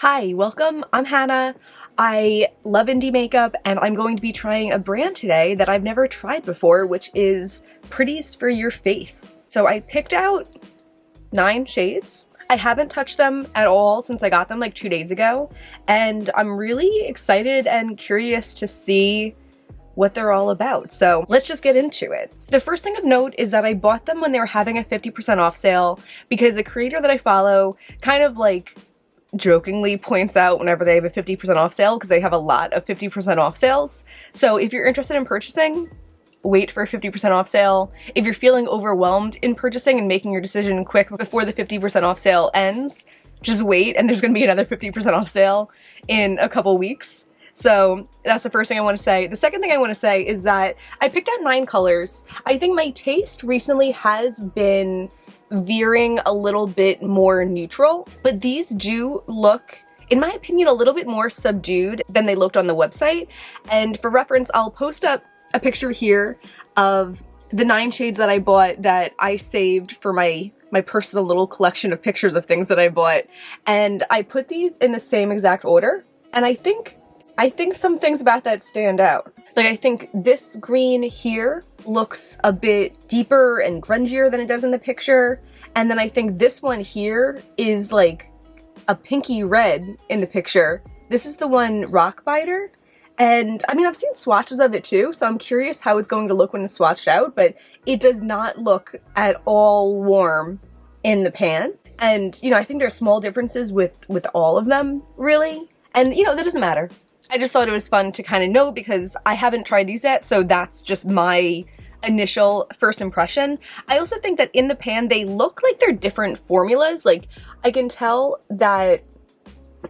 Hi, welcome. I'm Hannah. I love indie makeup and I'm going to be trying a brand today that I've never tried before, which is Pretties for Your Face. So I picked out 9 shades. I haven't touched them at all since I got them like 2 days ago, and I'm really excited and curious to see what they're all about. So let's just get into it. The first thing of note is that I bought them when they were having a 50% off sale because a creator that I follow kind of like jokingly points out whenever they have a 50% off sale, because they have a lot of 50% off sales. So if you're interested in purchasing, wait for a 50% off sale. If you're feeling overwhelmed in purchasing and making your decision quick before the 50% off sale ends, just wait, and there's gonna be another 50% off sale in a couple weeks. So that's the first thing I want to say. The second thing I want to say is that I picked out 9 colors. I think my taste recently has been veering a little bit more neutral, but these do look, in my opinion, a little bit more subdued than they looked on the website. And for reference, I'll post up a picture here of the 9 shades that I bought that I saved for my personal little collection of pictures of things that I bought. And I put these in the same exact order. And I think some things about that stand out. Like, I think this green here looks a bit deeper and grungier than it does in the picture. And then I think this one here is like a pinky red in the picture. This is the one Rock Biter. And I mean, I've seen swatches of it too, so I'm curious how it's going to look when it's swatched out, but it does not look at all warm in the pan. And, you know, I think there are small differences with all of them, really. And, you know, that doesn't matter. I just thought it was fun to kind of know because I haven't tried these yet, so that's just my initial first impression. I also think that in the pan, they look like they're different formulas. Like, I can tell that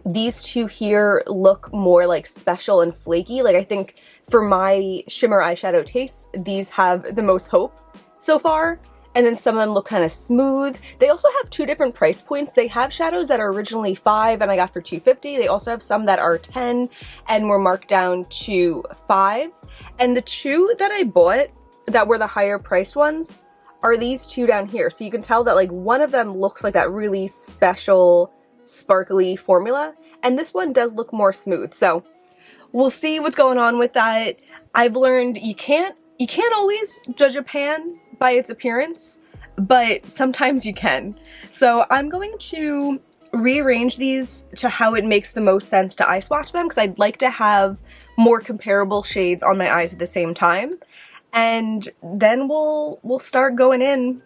these two here look more like special and flaky. Like, I think for my shimmer eyeshadow taste, these have the most hope so far. And then some of them look kind of smooth. They also have 2 different price points. They have shadows that are originally $5 and I got for $2.50. They also have some that are $10 and were marked down to $5. And the 2 that I bought that were the higher priced ones are these 2 down here. So you can tell that like one of them looks like that really special sparkly formula, and this one does look more smooth. So we'll see what's going on with that. I've learned you can't always judge a pan by its appearance, but sometimes you can. So I'm going to rearrange these to how it makes the most sense to eye swatch them, because I'd like to have more comparable shades on my eyes at the same time. And then we'll start going in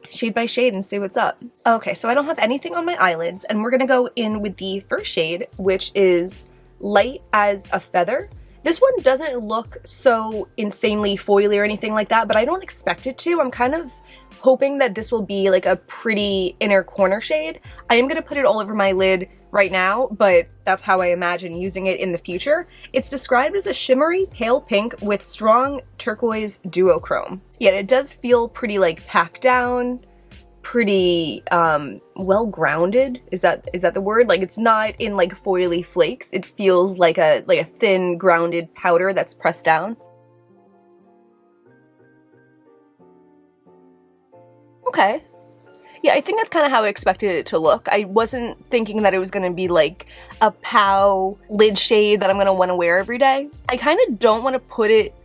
shade by shade and see what's up. Okay, so I don't have anything on my eyelids, and we're gonna go in with the first shade, which is Light as a Feather. This one doesn't look so insanely foily or anything like that, but I don't expect it to. I'm kind of hoping that this will be like a pretty inner corner shade. I am gonna put it all over my lid right now, but that's how I imagine using it in the future. It's described as a shimmery pale pink with strong turquoise duochrome. Yeah, it does feel pretty like packed down, pretty well grounded. Is that the word? Like, it's not in like foily flakes. It feels like a thin grounded powder that's pressed down. Okay. Yeah, I think that's kind of how I expected it to look. I wasn't thinking that it was going to be like a pow lid shade that I'm going to want to wear every day. I kind of don't want to put it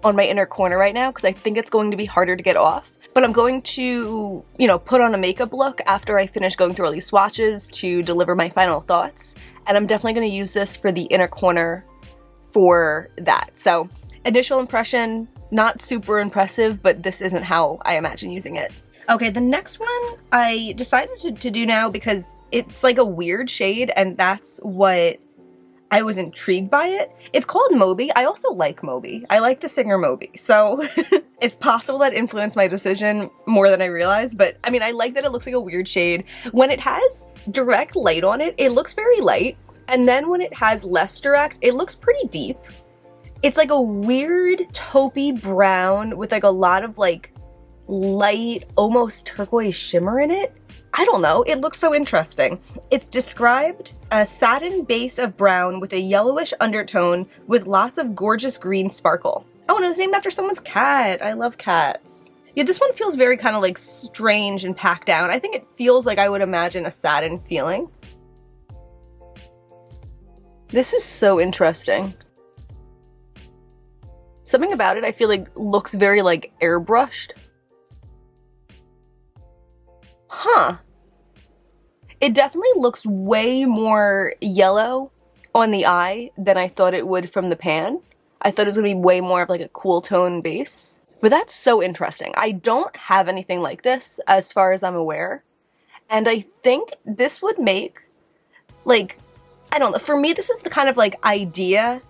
on my inner corner right now because I think it's going to be harder to get off. But I'm going to, you know, put on a makeup look after I finish going through all these swatches to deliver my final thoughts. And I'm definitely going to use this for the inner corner for that. So, initial impression, not super impressive, but this isn't how I imagine using it. Okay, the next one I decided to do now because it's like a weird shade, and that's what I was intrigued by it. It's called Moby. I also like Moby. I like the singer Moby, so it's possible that influenced my decision more than I realized, but I mean, I like that it looks like a weird shade. When it has direct light on it, it looks very light, and then when it has less direct, it looks pretty deep. It's like a weird taupey brown with like a lot of like light, almost turquoise shimmer in it. I don't know, it looks so interesting. It's described a satin base of brown with a yellowish undertone with lots of gorgeous green sparkle. Oh, and it was named after someone's cat. I love cats. Yeah, this one feels very kind of like strange and packed down. I think it feels like I would imagine a satin feeling. This is so interesting. Something about it I feel like looks very like airbrushed. Huh. It definitely looks way more yellow on the eye than I thought it would from the pan. I thought it was gonna be way more of like a cool tone base. But that's so interesting. I don't have anything like this as far as I'm aware. And I think this would make, like, I don't know, for me this is the kind of like idea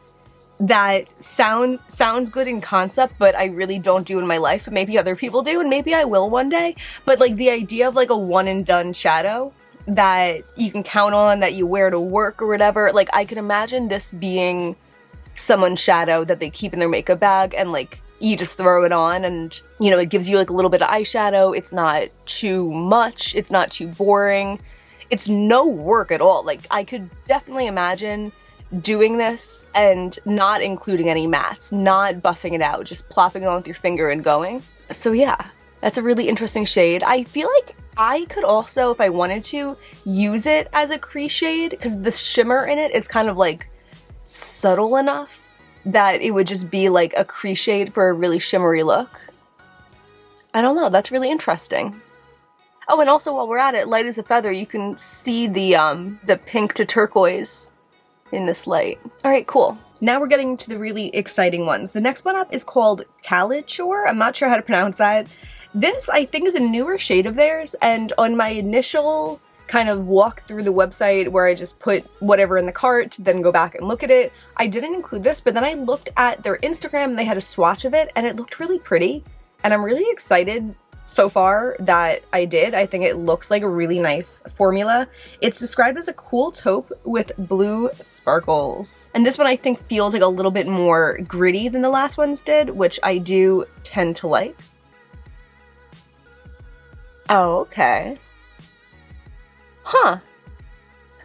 that sounds good in concept, but I really don't do in my life. Maybe other people do, and maybe I will one day. But like the idea of like a one and done shadow that you can count on, that you wear to work or whatever, like I can imagine this being someone's shadow that they keep in their makeup bag, and like you just throw it on and, you know, it gives you like a little bit of eyeshadow. It's not too much, it's not too boring, it's no work at all. Like I could definitely imagine doing this and not including any mattes, not buffing it out, just plopping it on with your finger and going. So yeah, that's a really interesting shade. I feel like I could also, if I wanted to, use it as a crease shade because the shimmer in it is kind of like subtle enough that it would just be like a crease shade for a really shimmery look. I don't know, that's really interesting. Oh, and also while we're at it, light as a feather, you can see the pink to turquoise in this light. All right, cool. Now we're getting to the really exciting ones. The next one up is called Khalid Shore. I'm not sure how to pronounce that. This, I think, is a newer shade of theirs, and on my initial kind of walk through the website where I just put whatever in the cart, then go back and look at it, I didn't include this, but then I looked at their Instagram and they had a swatch of it, and it looked really pretty, and I'm really excited so far that I did. I think it looks like a really nice formula. It's described as a cool taupe with blue sparkles. And this one I think feels like a little bit more gritty than the last ones did, which I do tend to like. Oh, okay. Huh.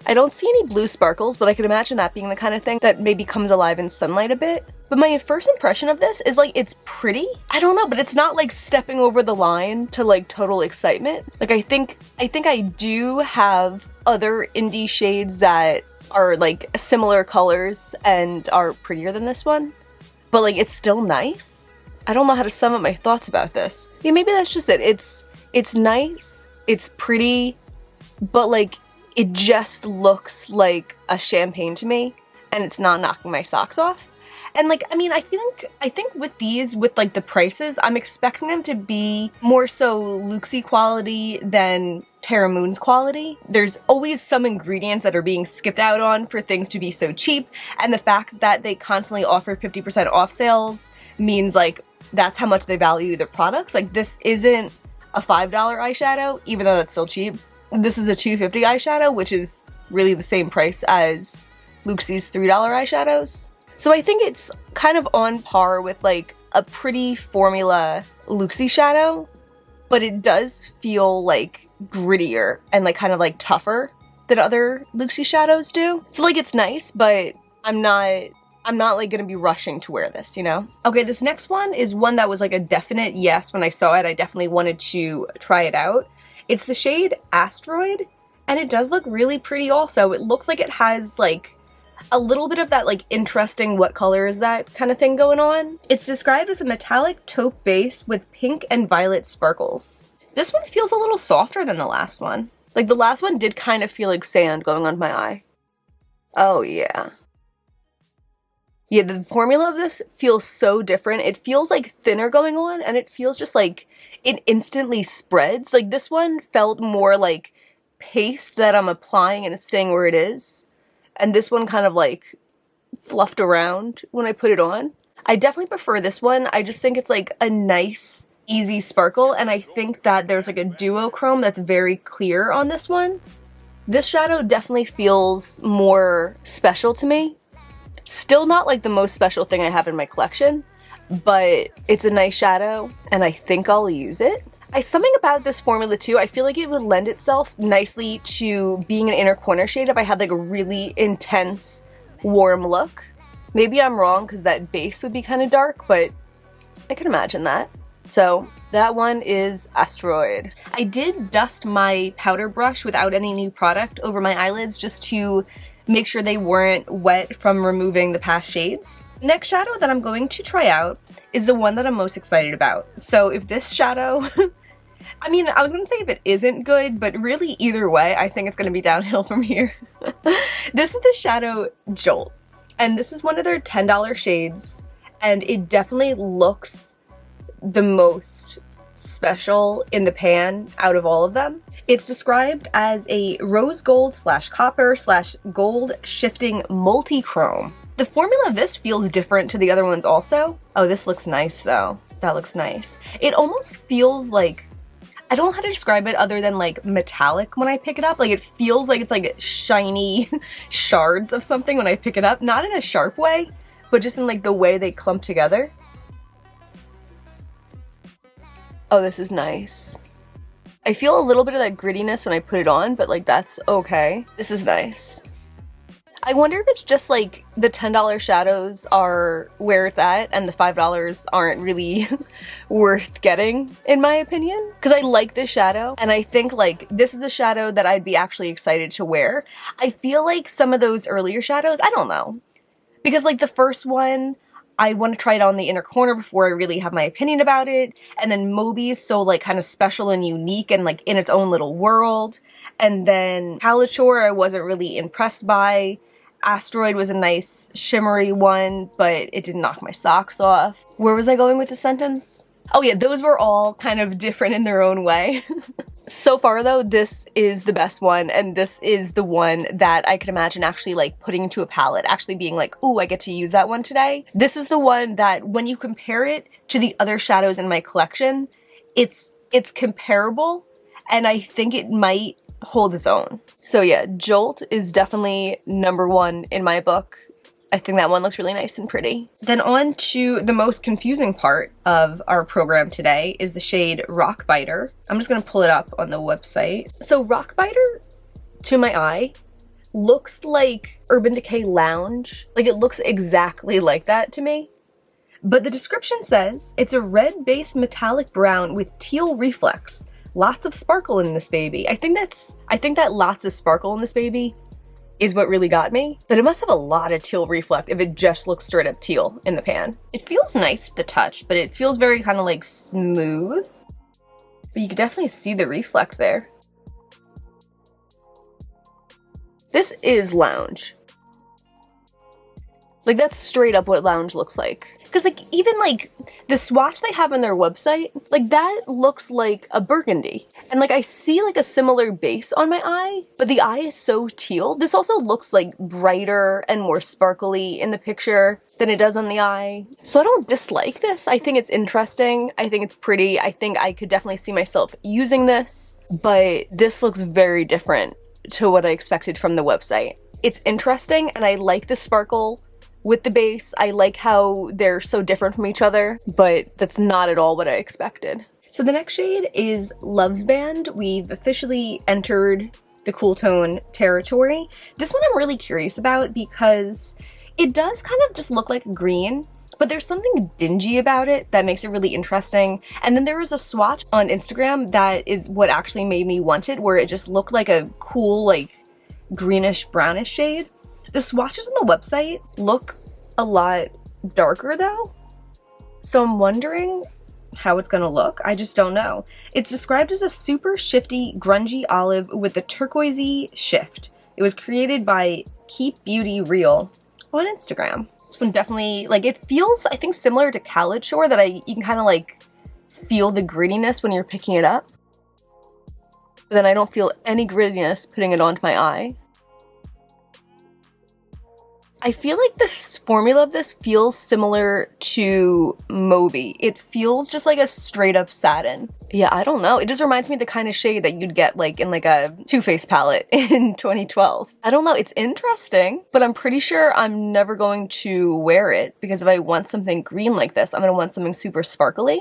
I don't see any blue sparkles, but I could imagine that being the kind of thing that maybe comes alive in sunlight a bit. But my first impression of this is like, it's pretty. I don't know, but it's not like stepping over the line to like total excitement. Like I think I do have other indie shades that are like similar colors and are prettier than this one, but like it's still nice. I don't know how to sum up my thoughts about this. Yeah, maybe that's just it. It's nice, it's pretty, but like it just looks like a champagne to me, and it's not knocking my socks off. And like, I mean, I think with these, with like the prices, I'm expecting them to be more so luxy quality than Terra Moon's quality. There's always some ingredients that are being skipped out on for things to be so cheap, and the fact that they constantly offer 50% off sales means like that's how much they value their products. Like this isn't a $5 eyeshadow, even though that's still cheap. This is a $2.50 eyeshadow, which is really the same price as Luxie's $3 eyeshadows. So I think it's kind of on par with like a pretty formula Luxie shadow, but it does feel like grittier and like kind of like tougher than other Luxie shadows do. So like it's nice, but I'm not like gonna be rushing to wear this, you know? Okay, this next one is one that was like a definite yes when I saw it. I definitely wanted to try it out. It's the shade Asteroid, and it does look really pretty also. It looks like it has like a little bit of that like interesting what color is that kind of thing going on. It's described as a metallic taupe base with pink and violet sparkles. This one feels a little softer than the last one. Like the last one did kind of feel like sand going on my eye. Oh yeah. Yeah, the formula of this feels so different. It feels like thinner going on, and it feels just like it instantly spreads. Like this one felt more like paste that I'm applying and it's staying where it is. And this one kind of like fluffed around when I put it on. I definitely prefer this one. I just think it's like a nice, easy sparkle, and I think that there's like a duochrome that's very clear on this one. This shadow definitely feels more special to me. Still not like the most special thing I have in my collection, but it's a nice shadow and I think I'll use it. Something about this formula too, I feel like it would lend itself nicely to being an inner corner shade if I had like a really intense, warm look. Maybe I'm wrong because that base would be kind of dark, but I can imagine that. So that one is Asteroid. I did dust my powder brush without any new product over my eyelids just to make sure they weren't wet from removing the past shades. Next shadow that I'm going to try out is the one that I'm most excited about. So if this shadow, I mean, I was gonna say if it isn't good, but really either way, I think it's gonna be downhill from here. This is the shadow Jolt, and this is one of their $10 shades, and it definitely looks the most special in the pan out of all of them. It's described as a rose gold / copper / gold shifting multi-chrome. The formula of this feels different to the other ones also. Oh, this looks nice though. That looks nice. It almost feels like, I don't know how to describe it other than like metallic when I pick it up. Like it feels like it's like shiny shards of something when I pick it up. Not in a sharp way, but just in like the way they clump together. Oh, this is nice. I feel a little bit of that grittiness when I put it on, but like that's okay. This is nice. I wonder if it's just like the $10 shadows are where it's at and the $5 aren't really worth getting, in my opinion. Because I like this shadow, and I think like this is the shadow that I'd be actually excited to wear. I feel like some of those earlier shadows, I don't know. Because like the first one, I want to try it on the inner corner before I really have my opinion about it. And then Moby is so like kind of special and unique and like in its own little world. And then Khalid Shore I wasn't really impressed by. Asteroid was a nice shimmery one, but it didn't knock my socks off. Where was I going with the sentence? Oh yeah, those were all kind of different in their own way. So far though, this is the best one, and this is the one that I could imagine actually like putting into a palette, actually being like, ooh, I get to use that one today. This is the one that when you compare it to the other shadows in my collection, it's comparable, and I think it might hold its own. So yeah, Jolt is definitely #1 in my book. I think that one looks really nice and pretty. Then on to the most confusing part of our program today is the shade Rock Biter. I'm just gonna pull it up on the website. So Rock Biter, to my eye, looks like Urban Decay Lounge. Like it looks exactly like that to me. But the description says, it's a red base metallic brown with teal reflex. Lots of sparkle in this baby. I think that lots of sparkle in this baby is what really got me, but it must have a lot of teal reflect if it just looks straight up teal in the pan. It feels nice with the touch, but it feels very kind of like smooth, but you can definitely see the reflect there. This is Lounge. Like that's straight up what Lounge looks like. Because like even like the swatch they have on their website, like that looks like a burgundy. And like I see like a similar base on my eye, but the eye is so teal. This also looks like brighter and more sparkly in the picture than it does on the eye. So I don't dislike this. I think it's interesting. I think it's pretty. I think I could definitely see myself using this, but this looks very different to what I expected from the website. It's interesting and I like the sparkle with the base. I like how they're so different from each other, but that's not at all what I expected. So the next shade is Love's Band. We've officially entered the cool tone territory. This one I'm really curious about because it does kind of just look like green, but there's something dingy about it that makes it really interesting. And then there was a swatch on Instagram that is what actually made me want it, where it just looked like a cool, like greenish brownish shade. The swatches on the website look a lot darker though, so I'm wondering how it's gonna look. I just don't know. It's described as a super shifty, grungy olive with a turquoisey shift. It was created by Keep Beauty Real on Instagram. This one definitely, like it feels, I think, similar to Khalid Shore, that you can kind of like feel the grittiness when you're picking it up. But then I don't feel any grittiness putting it onto my eye. I feel like the formula of this feels similar to Moby. It feels just like a straight up satin. Yeah, I don't know. It just reminds me of the kind of shade that you'd get like in like a Too Faced palette in 2012. I don't know. It's interesting, but I'm pretty sure I'm never going to wear it because if I want something green like this, I'm gonna want something super sparkly.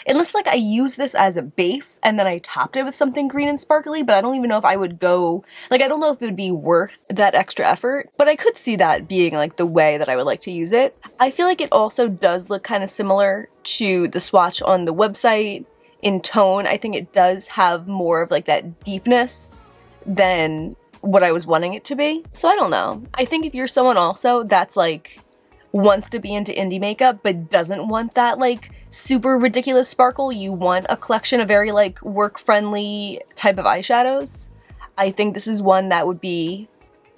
Unless like I use this as a base and then I topped it with something green and sparkly, but I don't even know if I would go, like I don't know if it would be worth that extra effort, but I could see that being like the way that I would like to use it. I feel like it also does look kind of similar to the swatch on the website in tone. I think it does have more of like that deepness than what I was wanting it to be. So I don't know. I think if you're someone also that's like wants to be into indie makeup but doesn't want that like super ridiculous sparkle, you want a collection of very like work-friendly type of eyeshadows, I think this is one that would be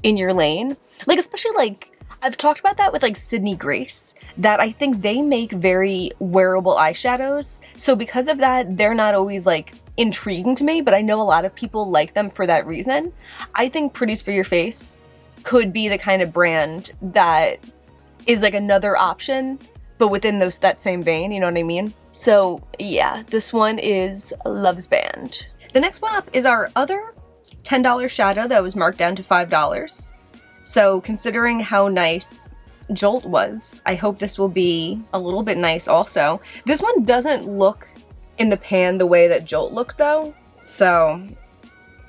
in your lane. Like, especially like, I've talked about that with like Sydney Grace, that I think they make very wearable eyeshadows. So because of that, they're not always like intriguing to me, but I know a lot of people like them for that reason. I think Pretties for Your Face could be the kind of brand that is like another option, but within that same vein, you know what I mean? So yeah, this one is Love's Band. The next one up is our other $10 shadow that was marked down to $5. So considering how nice Jolt was, I hope this will be a little bit nice also. This one doesn't look in the pan the way that Jolt looked though, so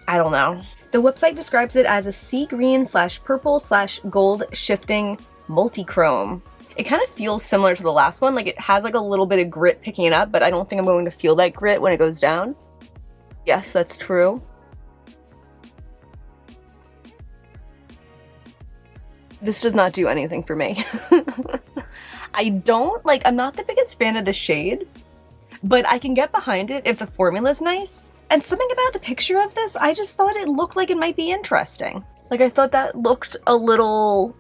I don't know. The website describes it as a sea green / purple / gold shifting multi-chrome. It kind of feels similar to the last one, like it has like a little bit of grit picking it up, but I don't think I'm going to feel that grit when it goes down. Yes, that's true. This does not do anything for me. I'm not the biggest fan of the shade, but I can get behind it if the formula's nice. And something about the picture of this, I just thought it looked like it might be interesting. Like, I thought that looked a little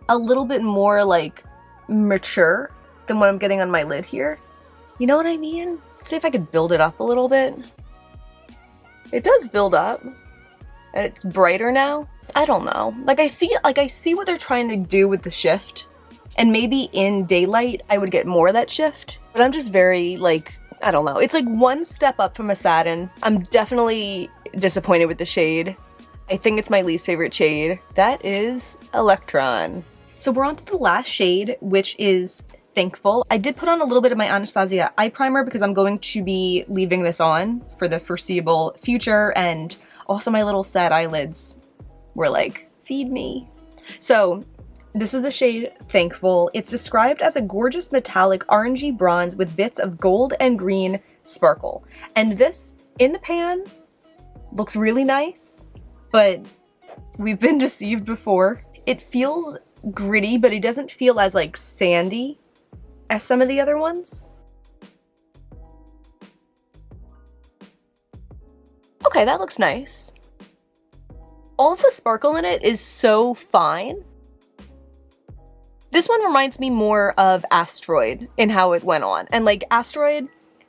bit more like mature than what I'm getting on my lid here. You know what I mean? Let's see if I could build it up a little bit. It does build up, and it's brighter now. I don't know. Like, I see what they're trying to do with the shift, and maybe in daylight I would get more of that shift, but I'm just very like, I don't know. It's like one step up from a satin. I'm definitely disappointed with the shade. I think it's my least favorite shade. That is Electron. So we're on to the last shade, which is Thankful. I did put on a little bit of my Anastasia eye primer because I'm going to be leaving this on for the foreseeable future, and also my little sad eyelids were like, feed me. So this is the shade Thankful. It's described as a gorgeous metallic orangey bronze with bits of gold and green sparkle. And this, in the pan, looks really nice, but we've been deceived before. It feels gritty, but it doesn't feel as like sandy as some of the other ones. Okay, that looks nice. All of the sparkle in it is so fine. This one reminds me more of Asteroid in how it went on. And like, Asteroid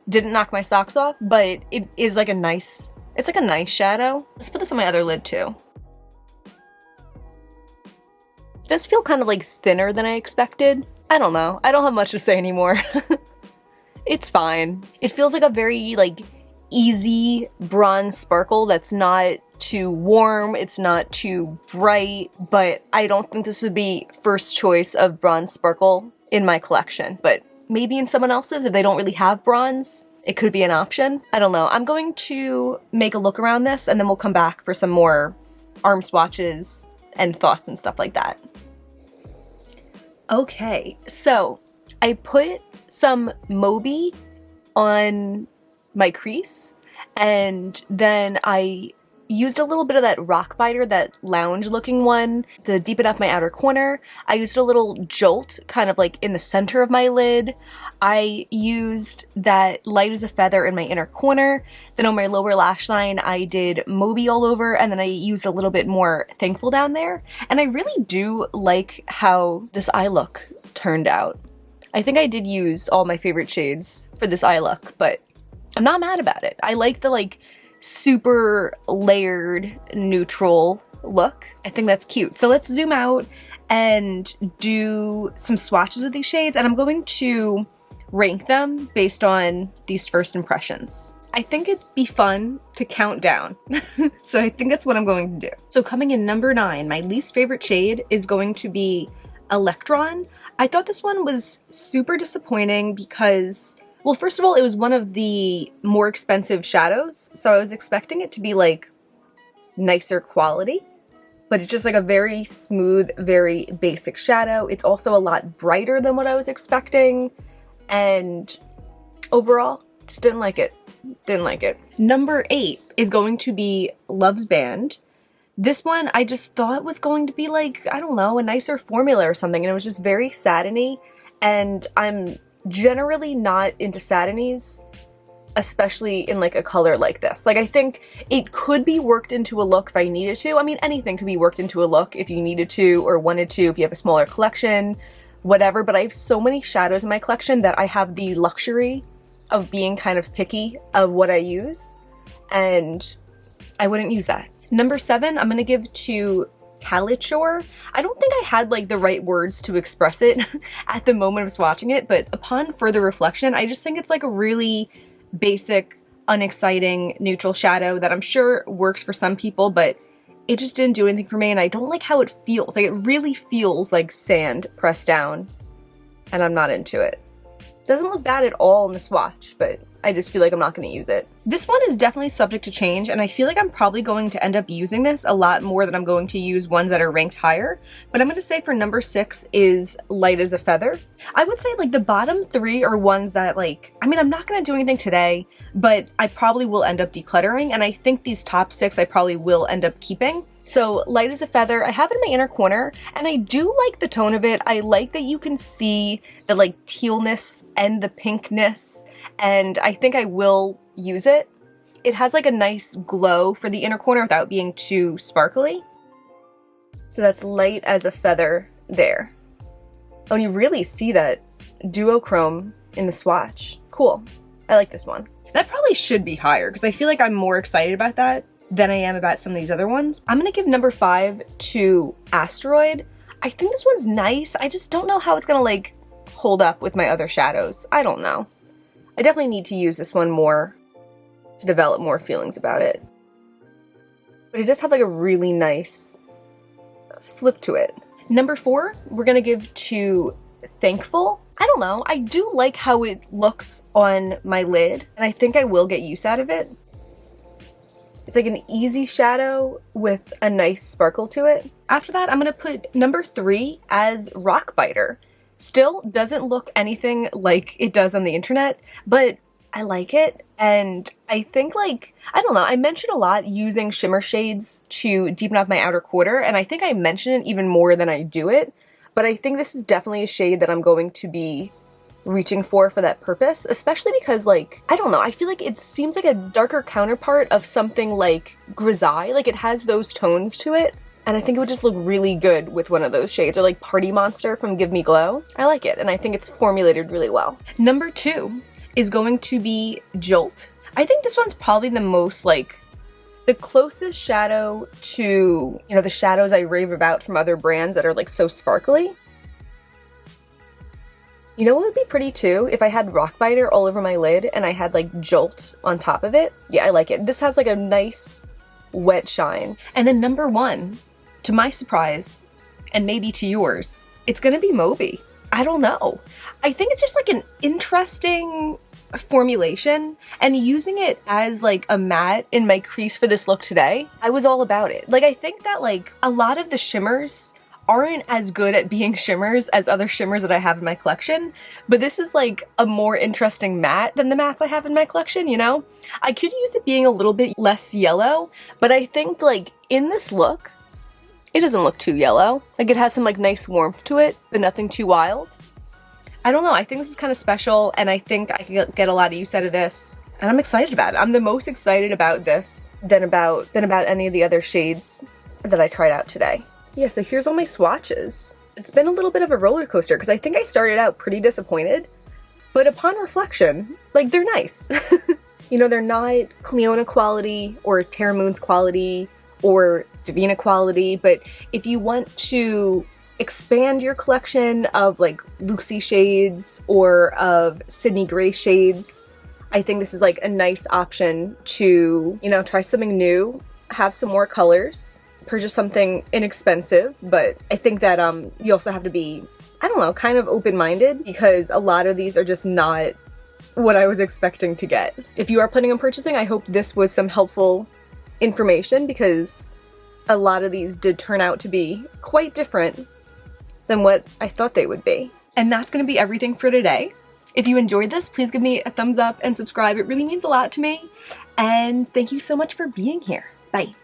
didn't knock my socks off, but it is like a nice, it's like a nice shadow. Let's put this on my other lid too. It does feel kind of like thinner than I expected. I don't know. I don't have much to say anymore. It's fine. It feels like a very like easy bronze sparkle that's not too warm, it's not too bright, but I don't think this would be first choice of bronze sparkle in my collection. But maybe in someone else's, if they don't really have bronze, it could be an option. I don't know. I'm going to make a look around this and then we'll come back for some more arm swatches and thoughts and stuff like that. Okay, so I put some Moby on my crease, and then I used a little bit of that rock biter, that lounge looking one, to deepen up my outer corner. I used a little Jolt kind of like in the center of my lid. I used that light as a feather in my inner corner. Then on my lower lash line, I did Moby all over, and then I used a little bit more Thankful down there. And I really do like how this eye look turned out. I think I did use all my favorite shades for this eye look, but I'm not mad about it. I like the like super layered neutral look. I think that's cute. So let's zoom out and do some swatches of these shades, and I'm going to rank them based on these first impressions. I think it'd be fun to count down. So I think that's what I'm going to do. So coming in number 9, my least favorite shade is going to be Electron. I thought this one was super disappointing because, well, first of all, it was one of the more expensive shadows, so I was expecting it to be like nicer quality, but it's just like a very smooth, very basic shadow. It's also a lot brighter than what I was expecting, and overall, just didn't like it. Didn't like it. Number 8 is going to be Love's Band. This one I just thought was going to be like, I don't know, a nicer formula or something, and it was just very satiny, and I'm generally not into satinies, especially in like a color like this. Like, I think it could be worked into a look if I needed to. I mean, anything could be worked into a look if you needed to or wanted to, if you have a smaller collection, whatever, but I have so many shadows in my collection that I have the luxury of being kind of picky of what I use, and I wouldn't use that. Number 7, I'm gonna give to Khalid Shore. I don't think I had like the right words to express it at the moment of swatching it, but upon further reflection, I just think it's like a really basic, unexciting, neutral shadow that I'm sure works for some people, but it just didn't do anything for me, and I don't like how it feels. Like, it really feels like sand pressed down, and I'm not into it. Doesn't look bad at all in the swatch, but I just feel like I'm not going to use it. This one is definitely subject to change, and I feel like I'm probably going to end up using this a lot more than I'm going to use ones that are ranked higher. But I'm going to say for number 6 is Light as a Feather. I would say like the bottom 3 are ones that like, I mean, I'm not going to do anything today, but I probably will end up decluttering, and I think these top 6 I probably will end up keeping. So Light as a Feather, I have it in my inner corner, and I do like the tone of it. I like that you can see the like tealness and the pinkness, and I think I will use it. It has like a nice glow for the inner corner without being too sparkly. So that's Light as a Feather there. Oh, and you really see that duochrome in the swatch. Cool. I like this one. That probably should be higher because I feel like I'm more excited about that than I am about some of these other ones. I'm gonna give number 5 to Asteroid. I think this one's nice. I just don't know how it's gonna like hold up with my other shadows. I don't know. I definitely need to use this one more to develop more feelings about it. But it does have like a really nice flip to it. Number 4, we're gonna give to Thankful. I don't know. I do like how it looks on my lid, and I think I will get use out of it. It's like an easy shadow with a nice sparkle to it. After that, I'm gonna put number 3 as Rock Biter. Still doesn't look anything like it does on the internet, but I like it. And I think like, I don't know, I mentioned a lot using shimmer shades to deepen up my outer quarter, and I think I mention it even more than I do it. But I think this is definitely a shade that I'm going to be reaching for that purpose, especially because like, I don't know, I feel like it seems like a darker counterpart of something like Grisaille. Like, it has those tones to it, and I think it would just look really good with one of those shades, or like Party Monster from Give Me Glow. I like it, and I think it's formulated really well. Number 2 is going to be Jolt. I think this one's probably the most like, the closest shadow to, you know, the shadows I rave about from other brands that are like so sparkly. You know what would be pretty too? If I had Rock Biter all over my lid and I had like Jolt on top of it. Yeah, I like it. This has like a nice wet shine. And then number 1, to my surprise, and maybe to yours, it's gonna be Moby. I don't know. I think it's just like an interesting formulation, and using it as like a matte in my crease for this look today, I was all about it. Like, I think that like a lot of the shimmers aren't as good at being shimmers as other shimmers that I have in my collection, but this is like a more interesting matte than the mattes I have in my collection, you know? I could use it being a little bit less yellow, but I think like in this look, it doesn't look too yellow. Like, it has some like nice warmth to it, but nothing too wild. I don't know, I think this is kind of special, and I think I could get a lot of use out of this, and I'm excited about it. I'm the most excited about this than about any of the other shades that I tried out today. Yeah, so here's all my swatches. It's been a little bit of a roller coaster because I think I started out pretty disappointed, but upon reflection, like, they're nice. You know, they're not Cleona quality or Terra Moon's quality or Divina quality, but if you want to expand your collection of like Luxie shades or of Sydney Gray shades, I think this is like a nice option to, you know, try something new, have some more colors, purchase something inexpensive. But I think that you also have to be, I don't know, kind of open-minded, because a lot of these are just not what I was expecting to get. If you are planning on purchasing, I hope this was some helpful information, because a lot of these did turn out to be quite different than what I thought they would be. And that's gonna be everything for today. If you enjoyed this, please give me a thumbs up and subscribe. It really means a lot to me. And thank you so much for being here. Bye.